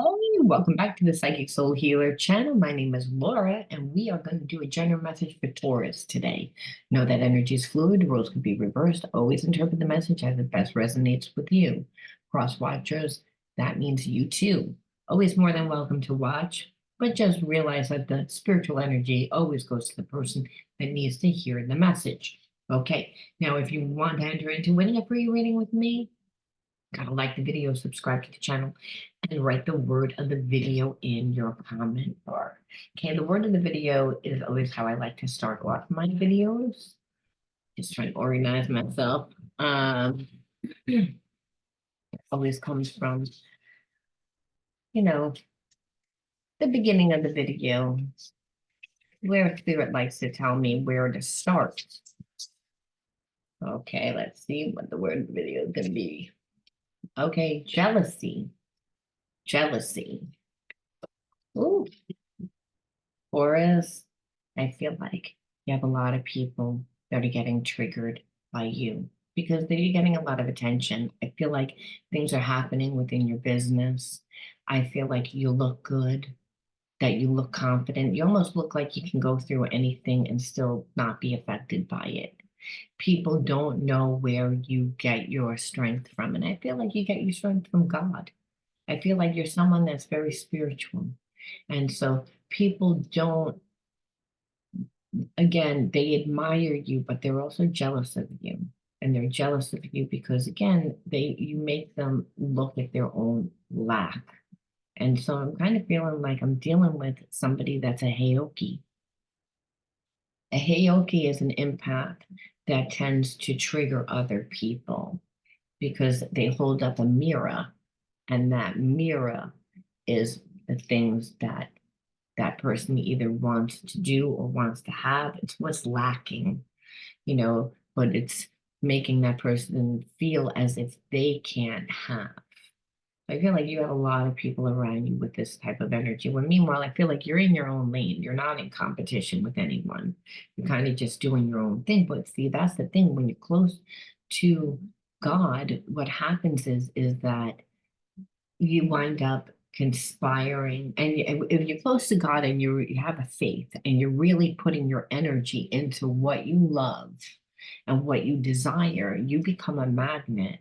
Hey, welcome back to the Psychic Soul Healer channel. My name is Laura, and we are going to do a general message for Taurus today. Know that energy is fluid, roles can be reversed. Always interpret the message as it best resonates with you. Cross watchers, that means you too. Always more than welcome to watch, but just realize that the spiritual energy always goes to the person that needs to hear the message. Okay, now if you want to enter into winning a free reading with me, gotta like the video, subscribe to the channel, and write the word of the video in your comment bar. Okay, the word of the video is always how I like to start off my videos. Just trying to organize myself. It always comes from, you know, the beginning of the video, where Spirit likes to tell me where to start. Okay, let's see what the word of the video is going to be. Okay, jealousy. Jealousy. Ooh, Taurus, I feel like you have a lot of people that are getting triggered by you because they're getting a lot of attention. I feel like things are happening within your business. I feel like you look good, that you look confident. You almost look like you can go through anything and still not be affected by it. People don't know where you get your strength from. And I feel like you get your strength from God. I feel like you're someone that's very spiritual. And so people don't, again, they admire you, but they're also jealous of you. And they're jealous of you because, again, you make them look at their own lack. And so I'm kind of feeling like I'm dealing with somebody that's a Heoki. A Heoki is an empath that tends to trigger other people because they hold up a mirror, and that mirror is the things that that person either wants to do or wants to have. It's what's lacking, but it's making that person feel as if they can't have. I feel like you have a lot of people around you with this type of energy. When meanwhile, I feel like you're in your own lane. You're not in competition with anyone. You're kind of just doing your own thing. But see, that's the thing. When you're close to God, what happens is that you wind up conspiring. And if you're close to God and you have a faith and you're really putting your energy into what you love and what you desire, you become a magnet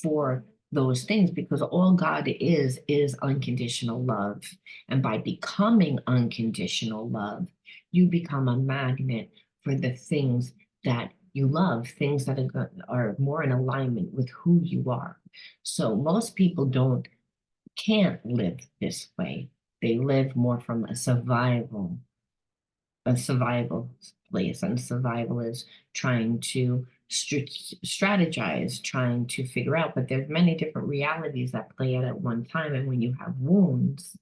for those things because all God is unconditional love. And by becoming unconditional love, you become a magnet for the things that you love, things that are more in alignment with who you are. So most people can't live this way. They live more from a survival place, and survival is trying to strategize, trying to figure out. But there's many different realities that play out at one time, and when you have wounds,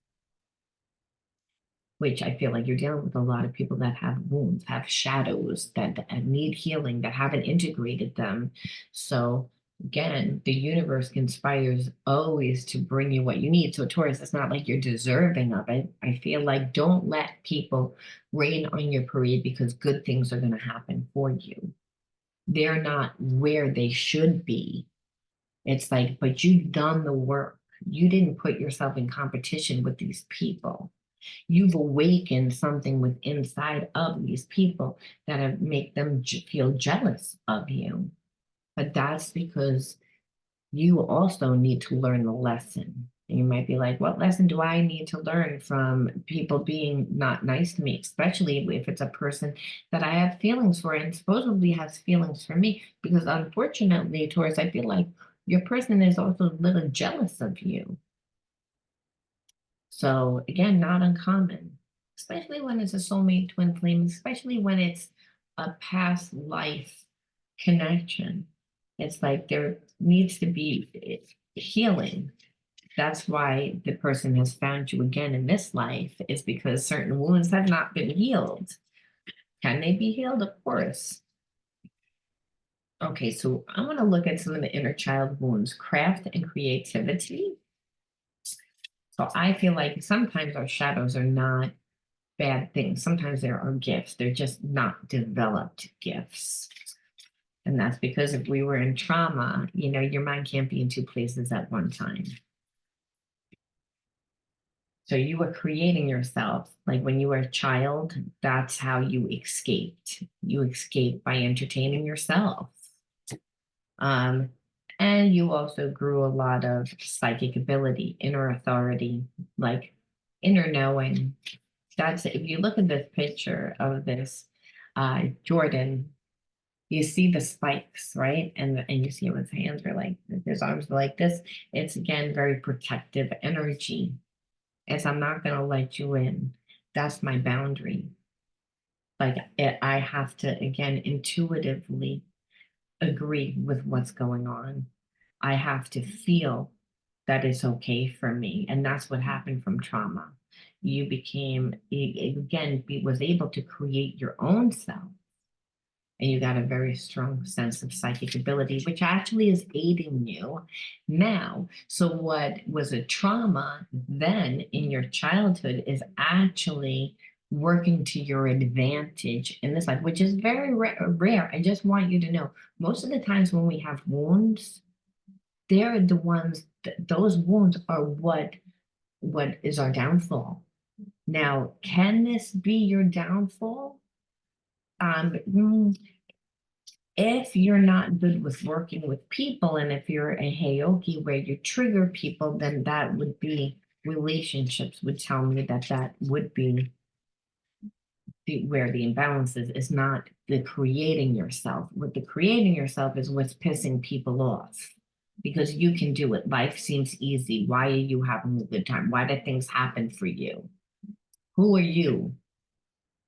which I feel like you're dealing with a lot of people that have wounds, have shadows that need healing, that haven't integrated them. So again, the universe conspires always to bring you what you need. So Taurus, it's not like you're deserving of it. I feel like don't let people rain on your parade because good things are going to happen for you. They're not where they should be. It's like, but you've done the work. You didn't put yourself in competition with these people. You've awakened something with inside of these people that have make them feel jealous of you. But that's because you also need to learn the lesson. And you might be like, what lesson do I need to learn from people being not nice to me, especially if it's a person that I have feelings for and supposedly has feelings for me? Because unfortunately, Taurus, I feel like your person is also a little jealous of you. So again, not uncommon, especially when it's a soulmate twin flame, especially when it's a past life connection. It's like there needs to be healing. That's why the person has found you again in this life, is because certain wounds have not been healed. Can they be healed? Of course. Okay, so I want to look at some of the inner child wounds, craft and creativity. So I feel like sometimes our shadows are not bad things. Sometimes there are gifts. They're just not developed gifts. And that's because if we were in trauma, your mind can't be in two places at one time. So you were creating yourself. Like when you were a child, that's how you escaped. You escaped by entertaining yourself. Um, and you also grew a lot of psychic ability, inner authority, like inner knowing. That's if you look at this picture of this Jordan, you see the spikes, right? And you see his hands are like his arms are like this. It's again very protective energy. As I'm not gonna let you in. That's my boundary. Like I have to again intuitively agree with what's going on. I have to feel that it's okay for me. And that's what happened from trauma. You became, again, was able to create your own self. And you got a very strong sense of psychic ability, which actually is aiding you now. So, what was a trauma then in your childhood is actually working to your advantage in this life, which is very rare. I just want you to know most of the times when we have wounds, they're the ones those wounds are what is our downfall. Now, can this be your downfall? Um, if you're not good with working with people, and if you're a Heyoki where you trigger people, then that would be relationships would tell me that that would be where the imbalance is not the creating yourself. What the creating yourself is what's pissing people off because you can do it. Life seems easy. Why are you having a good time? Why did things happen for you? Who are you?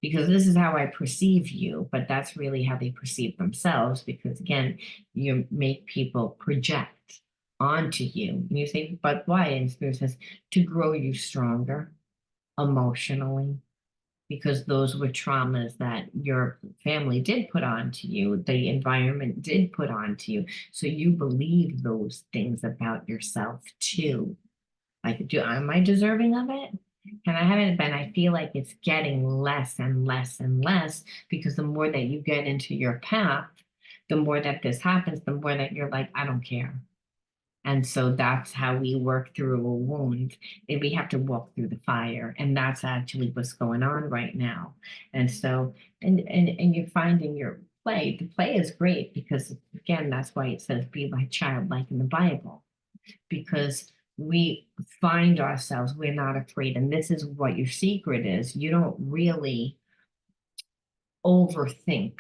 Because this is how I perceive you, but that's really how they perceive themselves. Because again, you make people project onto you. And you say, but why? And Spirit says, to grow you stronger emotionally, because those were traumas that your family did put onto you, the environment did put onto you. So you believe those things about yourself too. Like, am I deserving of it? And I haven't been. I feel like it's getting less and less and less because the more that you get into your path, the more that this happens, the more that you're like, I don't care. And so that's how we work through a wound. And we have to walk through the fire. And that's actually what's going on right now. And so, and you're finding your play. The play is great because again, that's why it says be like childlike in the Bible. Because we find ourselves, we're not afraid. And this is what your secret is. You don't really overthink.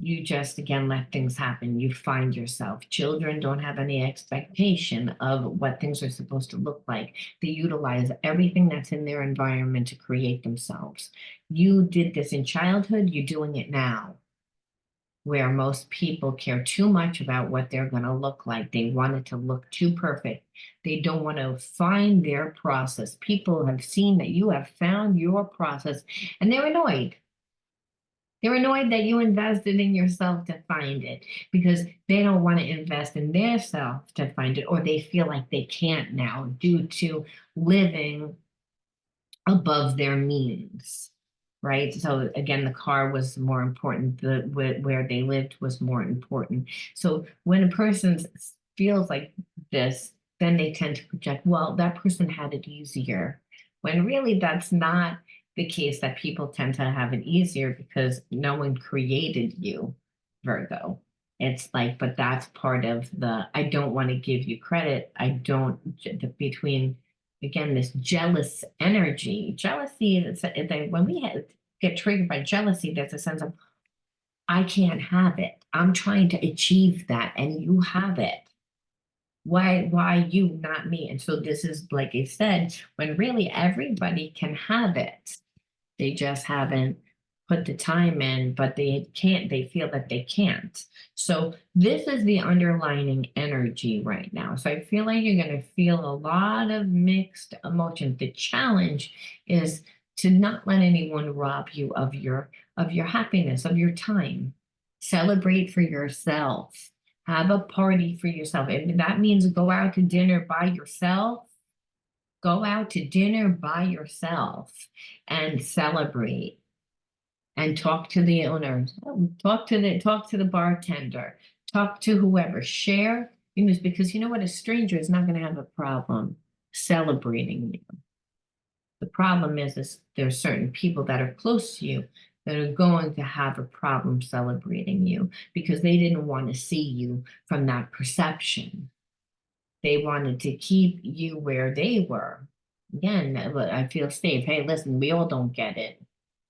You just, again, let things happen. You find yourself. Children don't have any expectation of what things are supposed to look like. They utilize everything that's in their environment to create themselves. You did this in childhood, you're doing it now where most people care too much about what they're going to look like. They want it to look too perfect. They don't want to find their process. People have seen that you have found your process and they're annoyed. They're annoyed that you invested in yourself to find it because they don't want to invest in their self to find it, or they feel like they can't now due to living above their means, right? So again, the car was more important. Where they lived was more important. So when a person feels like this, then they tend to project, well, that person had it easier. When really that's not the case, that people tend to have it easier because no one created you, Virgo. It's like, but that's part of the, I don't want to give you credit. I don't, between again, this jealous energy. Jealousy, when we get triggered by jealousy, there's a sense of, I can't have it. I'm trying to achieve that, and you have it. Why you, not me? And so this is, like I said, when really everybody can have it. They just haven't put the time in, but they can't, they feel that they can't. So this is the underlining energy right now. So I feel like you're going to feel a lot of mixed emotions. The challenge is to not let anyone rob you of your happiness, of your time. Celebrate for yourself. Have a party for yourself. If that means go out to dinner by yourself, go out to dinner by yourself and celebrate and talk to the owner, talk to the bartender, talk to whoever, share news because you know what, a stranger is not going to have a problem celebrating you. The problem is there's certain people that are close to you that are going to have a problem celebrating you because they didn't want to see you from that perception. They wanted to keep you where they were. Again, I feel safe. Hey, listen, we all don't get it.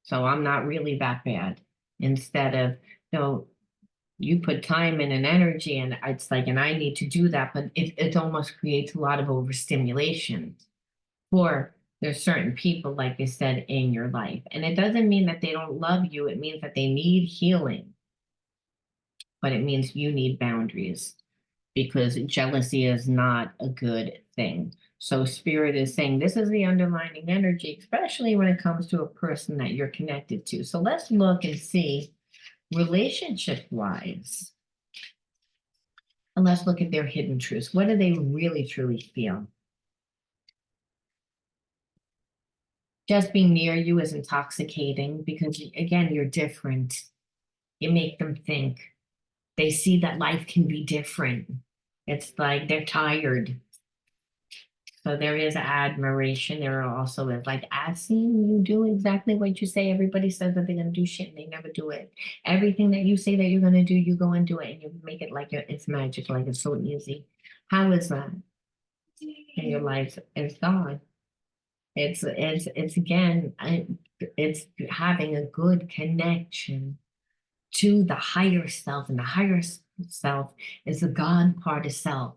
So I'm not really that bad. Instead of, no, you put time in and energy, and it's like, and I need to do that, but it almost creates a lot of overstimulation for there's certain people, like I said, in your life. And it doesn't mean that they don't love you. It means that they need healing, but it means you need boundaries because jealousy is not a good thing. So spirit is saying this is the underlying energy, especially when it comes to a person that you're connected to. So let's look and see relationship wise. And let's look at their hidden truths. What do they really truly feel? Just being near you is intoxicating because, again, you're different. You make them think. They see that life can be different. It's like they're tired. So there is admiration. There are also is like, I've seen you do exactly what you say. Everybody says that they're going to do shit and they never do it. Everything that you say that you're going to do, you go and do it and you make it like it's magic, like it's so easy. How is that in your life? It's God. It's again, it's having a good connection to the higher self, and the higher self is the God part of self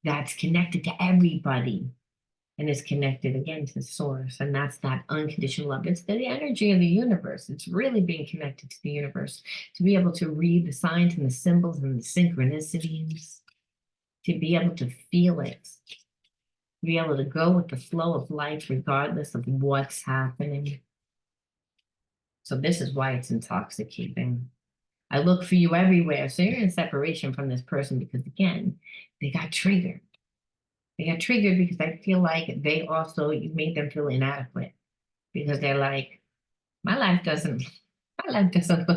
that's connected to everybody and is connected again to source, and that's that unconditional love. It's the energy of the universe. It's really being connected to the universe to be able to read the signs and the symbols and the synchronicities, to be able to feel it, be able to go with the flow of life regardless of what's happening. So this is why it's intoxicating. I look for you everywhere. So you're in separation from this person because, again, they got triggered. They got triggered because I feel like they also, you made them feel inadequate because they're like, my life doesn't, my life doesn't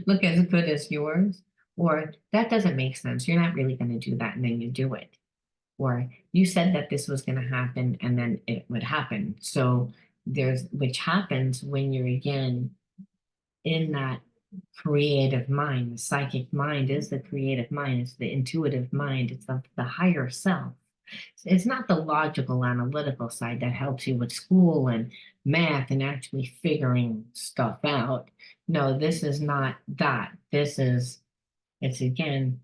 look as good as yours, or that doesn't make sense. You're not really going to do that, and then you do it. Or you said that this was going to happen and then it would happen. So which happens when you're again in that creative mind. The psychic mind is the creative mind. It's the intuitive mind. It's the higher self. It's not the logical, analytical side that helps you with school and math and actually figuring stuff out. No, this is not that. It's again,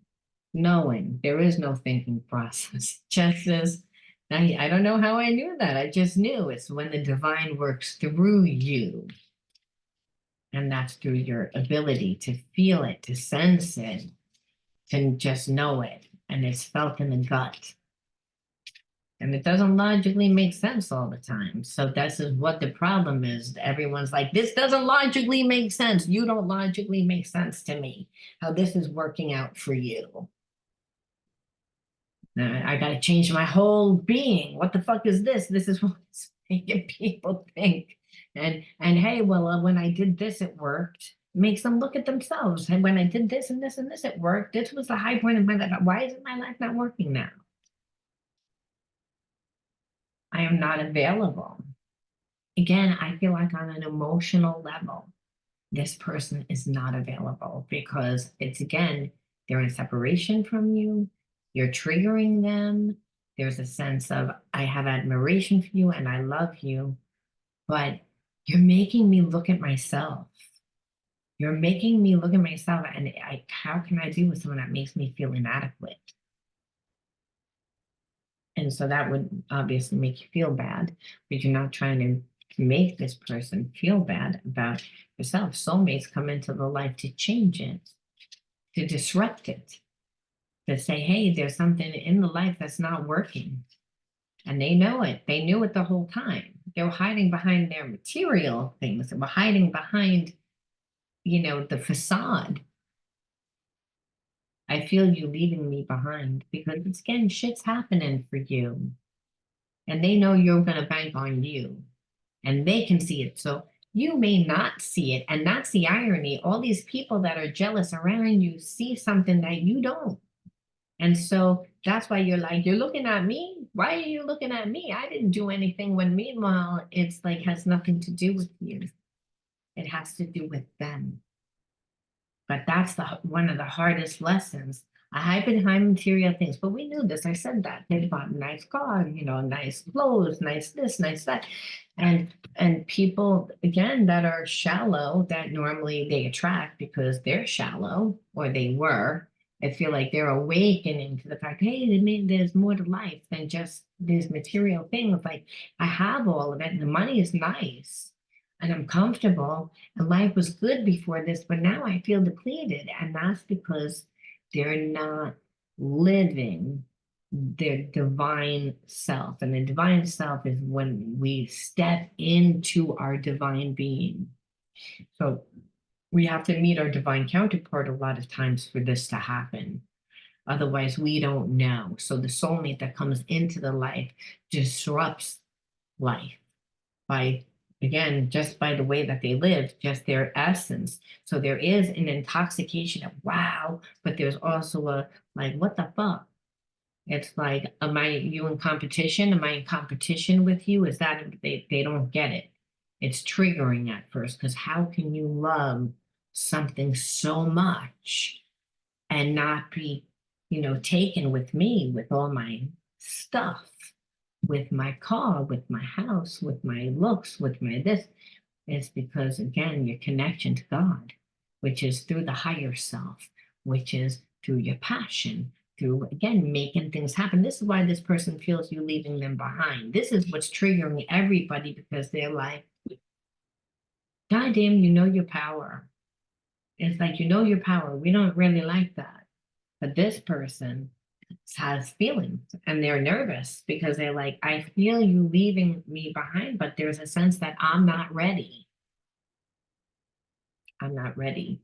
knowing. There is no thinking process. Just as I don't know how I knew that. I just knew it's when the divine works through you. And that's through your ability to feel it, to sense it, to just know it. And it's felt in the gut. And it doesn't logically make sense all the time. So this is what the problem is. Everyone's like, this doesn't logically make sense. You don't logically make sense to me. How this is working out for you. I got to change my whole being. What the fuck is this? This is what's making people think. And hey, well, when I did this, it worked. It makes them look at themselves. And when I did this and this and this, it worked. This was the high point of my life. Why is my life not working now? I am not available. Again, I feel like on an emotional level, this person is not available because it's again, they're in separation from you, you're triggering them. There's a sense of, I have admiration for you and I love you, but you're making me look at myself. You're making me look at myself, and how can I be with someone that makes me feel inadequate? And so that would obviously make you feel bad, but you're not trying to make this person feel bad about yourself. Soulmates come into the life to change it, to disrupt it, to say, hey, there's something in the life that's not working. And they know it. They knew it the whole time. They were hiding behind their material things. They were hiding behind, the facade. I feel you leaving me behind because it's, again, shit's happening for you. And they know you're going to bank on you. And they can see it. So you may not see it. And that's the irony. All these people that are jealous around you see something that you don't. And so that's why you're like, you're looking at me. Why are you looking at me? I didn't do anything. When meanwhile, it's like has nothing to do with you. It has to do with them. But that's the one of the hardest lessons. I hide behind material things, but we knew this. I said that they bought a nice car, nice clothes, nice this, nice that, and people again that are shallow that normally they attract because they're shallow or they were. I feel like they're awakening to the fact, hey, there's more to life than just these material things. Like I have all of it, and the money is nice, and I'm comfortable and life was good before this, but now I feel depleted. And that's because they're not living their divine self. And the divine self is when we step into our divine being. So we have to meet our divine counterpart a lot of times for this to happen. Otherwise, we don't know. So the soulmate that comes into the life disrupts life by, again, just by the way that they live, just their essence. So there is an intoxication of wow, but there's also a like, what the fuck? It's like, am I you in competition? Am I in competition with you? Is that they don't get it? It's triggering at first because how can you love something so much and not be, taken with me with all my stuff, with my car, with my house, with my looks, with my this? It's because, again, your connection to God, which is through the higher self, which is through your passion, through, again, making things happen. This is why this person feels you leaving them behind. This is what's triggering everybody because they're like, God damn, you know your power. It's like, you know your power. We don't really like that. But this person has feelings and they're nervous because they're like, I feel you leaving me behind, but there's a sense that I'm not ready. I'm not ready.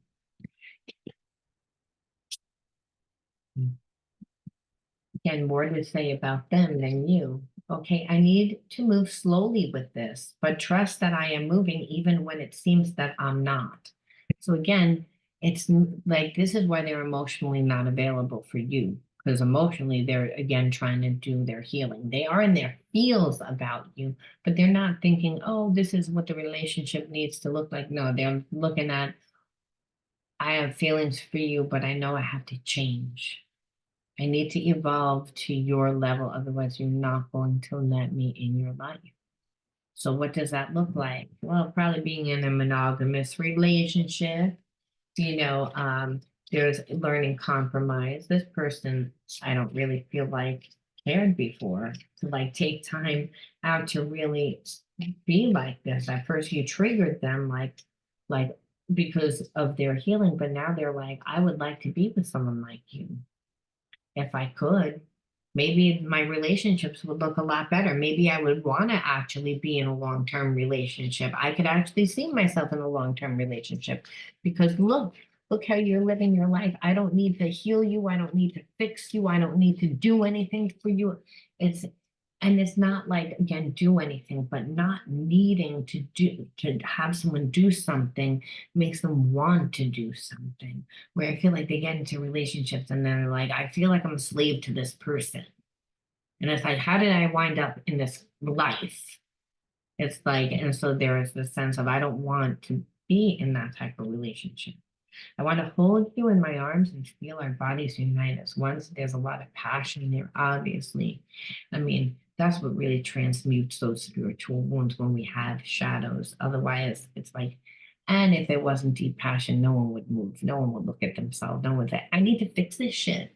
Again, more to say about them than you. Okay, I need to move slowly with this, but trust that I am moving even when it seems that I'm not. So again, it's like this is why they're emotionally not available for you, because emotionally they're again trying to do their healing. They are in their feels about you, but they're not thinking, oh, this is what the relationship needs to look like. No, they're looking at, I have feelings for you, but I know I have to change. I need to evolve to your level, otherwise you're not going to let me in your life. So what does that look like? Well, probably being in a monogamous relationship, you know, um, there's learning compromise. This person, I don't really feel like cared before to like take time out to really be like this. At first you triggered them like because of their healing, but now they're like, I would like to be with someone like you if I could. Maybe my relationships would look a lot better. Maybe I would want to actually be in a long-term relationship. I could actually see myself in a long-term relationship because look how you're living your life. I don't need to heal you. I don't need to fix you. I don't need to do anything for you. It's and it's not like, again, do anything, but not needing to have someone do something makes them want to do something. Where I feel like they get into relationships and they're like, I feel like I'm a slave to this person. And it's like, how did I wind up in this life? It's like, and so there is this sense of, I don't want to be in that type of relationship. I want to hold you in my arms and feel our bodies unite as one. So there's a lot of passion there, obviously. I mean, that's what really transmutes those spiritual wounds when we have shadows. Otherwise, it's like, and if there wasn't deep passion, no one would move. No one would look at themselves. No one would say, I need to fix this shit.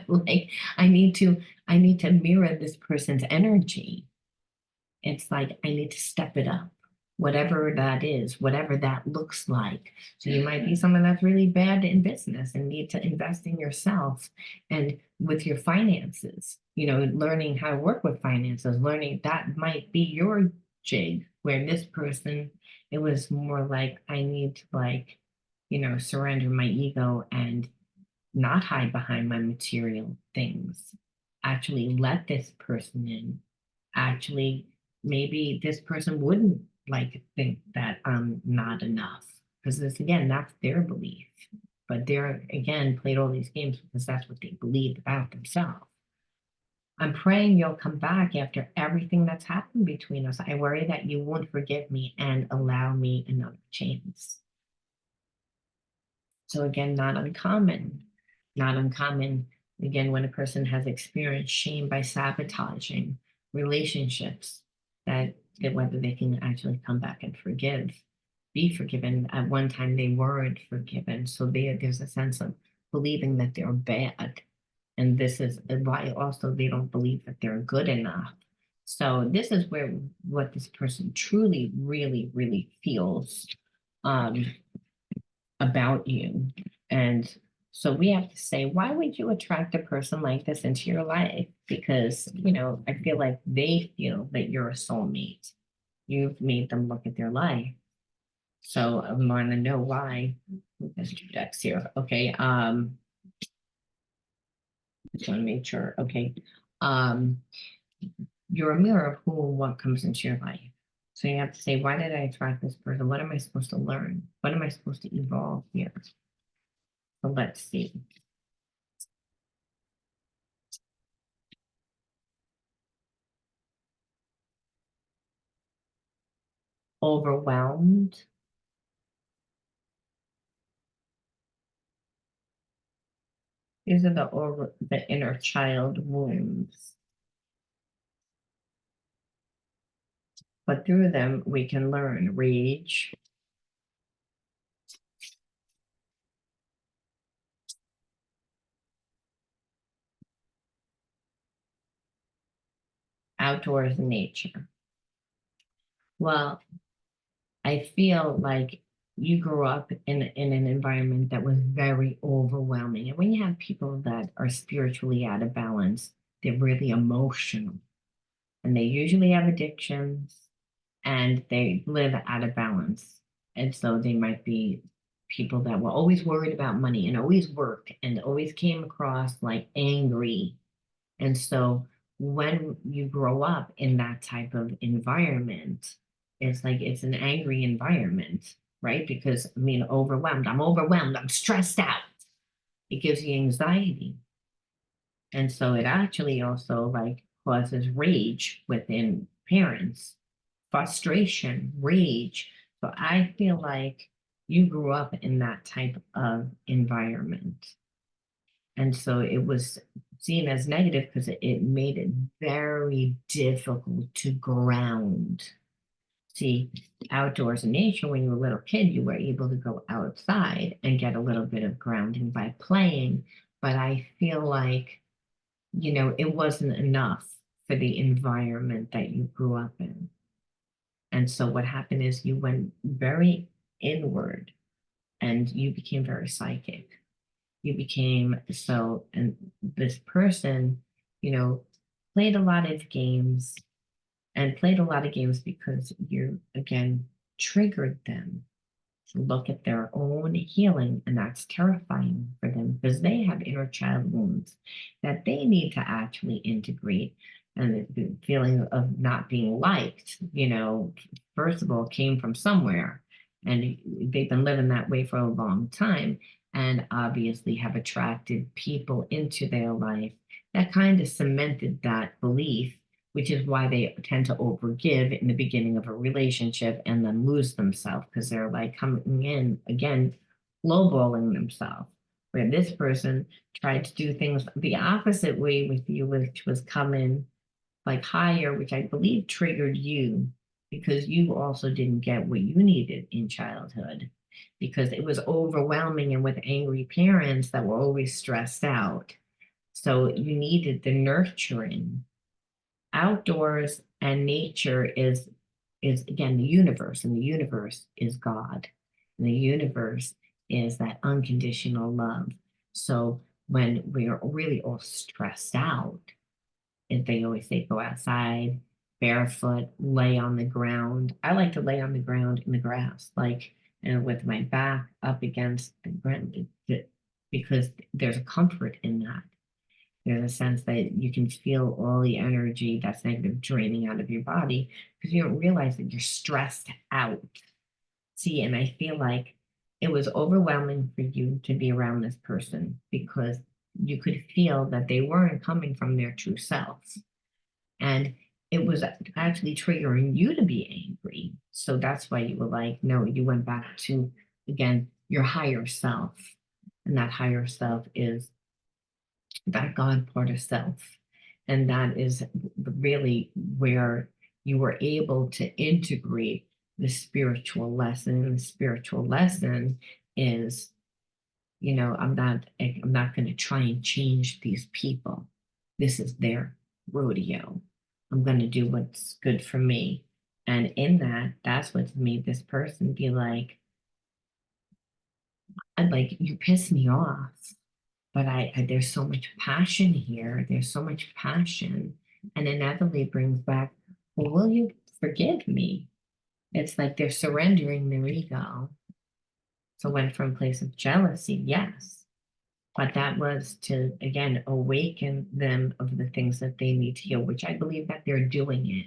Like I need to mirror this person's energy. It's like I need to step it up, whatever that is, whatever that looks like. So you might be someone that's really bad in business and need to invest in yourself and with your finances, learning how to work with finances, learning that might be your jig, where this person, it was more like, I need to surrender my ego and not hide behind my material things. Actually let this person in. Actually, maybe this person wouldn't like think that I'm not enough. Because this again, that's their belief. but they're, again, played all these games because that's what they believe about themselves. I'm praying you'll come back after everything that's happened between us. I worry that you won't forgive me and allow me another chance. So again, not uncommon, not uncommon. Again, when a person has experienced shame by sabotaging relationships, that whether they can actually come back and be forgiven. At one time, they weren't forgiven. So there's a sense of believing that they're bad. And this is why also they don't believe that they're good enough. So this is where what this person truly, really, really feels um, about you. And so we have to say, why would you attract a person like this into your life? Because, I feel like they feel that you're a soulmate. You've made them look at their life. So I want to know why. There's two decks here. Okay. Just want to make sure. Okay. Um, you're a mirror of who and what comes into your life. So you have to say, why did I attract this person? What am I supposed to learn? What am I supposed to evolve here? So let's see. Overwhelmed. These are the inner child wounds. But through them, we can learn rage, outdoors, and nature. Well, I feel like you grew up in an environment that was very overwhelming. And when you have people that are spiritually out of balance, they're really emotional and they usually have addictions and they live out of balance. And so they might be people that were always worried about money and always worked and always came across like angry. And so when you grow up in that type of environment, it's like it's an angry environment, right? Because I mean, overwhelmed, I'm stressed out. It gives you anxiety. And so it actually also like causes rage within parents, frustration, rage. So I feel like you grew up in that type of environment. And so it was seen as negative because it made it very difficult to ground. See, outdoors in nature, when you were a little kid, you were able to go outside and get a little bit of grounding by playing. But I feel like, it wasn't enough for the environment that you grew up in. And so what happened is you went very inward and you became very psychic. You became so, and this person, you know, played a lot of games and played a lot of games because you, again, triggered them to look at their own healing. And that's terrifying for them because they have inner child wounds that they need to actually integrate. And the feeling of not being liked, first of all, came from somewhere. And they've been living that way for a long time and obviously have attracted people into their life that kind of cemented that belief, which is why they tend to overgive in the beginning of a relationship and then lose themselves because they're like coming in again, lowballing themselves. Where this person tried to do things the opposite way with you, which was coming like higher, which I believe triggered you because you also didn't get what you needed in childhood because it was overwhelming and with angry parents that were always stressed out. So you needed the nurturing. Outdoors and nature is again the universe, and the universe is God. And the universe is that unconditional love. So when we are really all stressed out, and they always say go outside barefoot, lay on the ground. I like to lay on the ground in the grass, like and with my back up against the ground because there's a comfort in that. There's a sense that you can feel all the energy that's negative draining out of your body because you don't realize that you're stressed out. See, and I feel like it was overwhelming for you to be around this person because you could feel that they weren't coming from their true selves. And it was actually triggering you to be angry. So that's why you were like, no, you went back to, again, your higher self. And that higher self is that God part of self. And that is really where you were able to integrate the spiritual lesson. And the spiritual lesson is, I'm not going to try and change these people. This is their rodeo. I'm going to do what's good for me. And in that, that's what's made this person be like, I'm like, you piss me off. But there's so much passion here. There's so much passion. And inevitably brings back, well, will you forgive me? It's like they're surrendering their ego. So went from a place of jealousy, yes. But that was to, again, awaken them of the things that they need to heal, which I believe that they're doing it.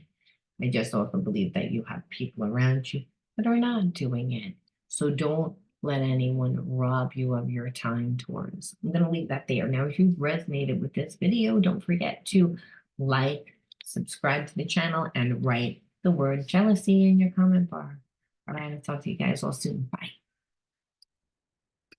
I just also believe that you have people around you that are not doing it. So don't let anyone rob you of your time, Taurus. I'm going to leave that there. Now, if you've resonated with this video, don't forget to like, subscribe to the channel, and write the word jealousy in your comment bar. All right, I'll talk to you guys all soon. Bye.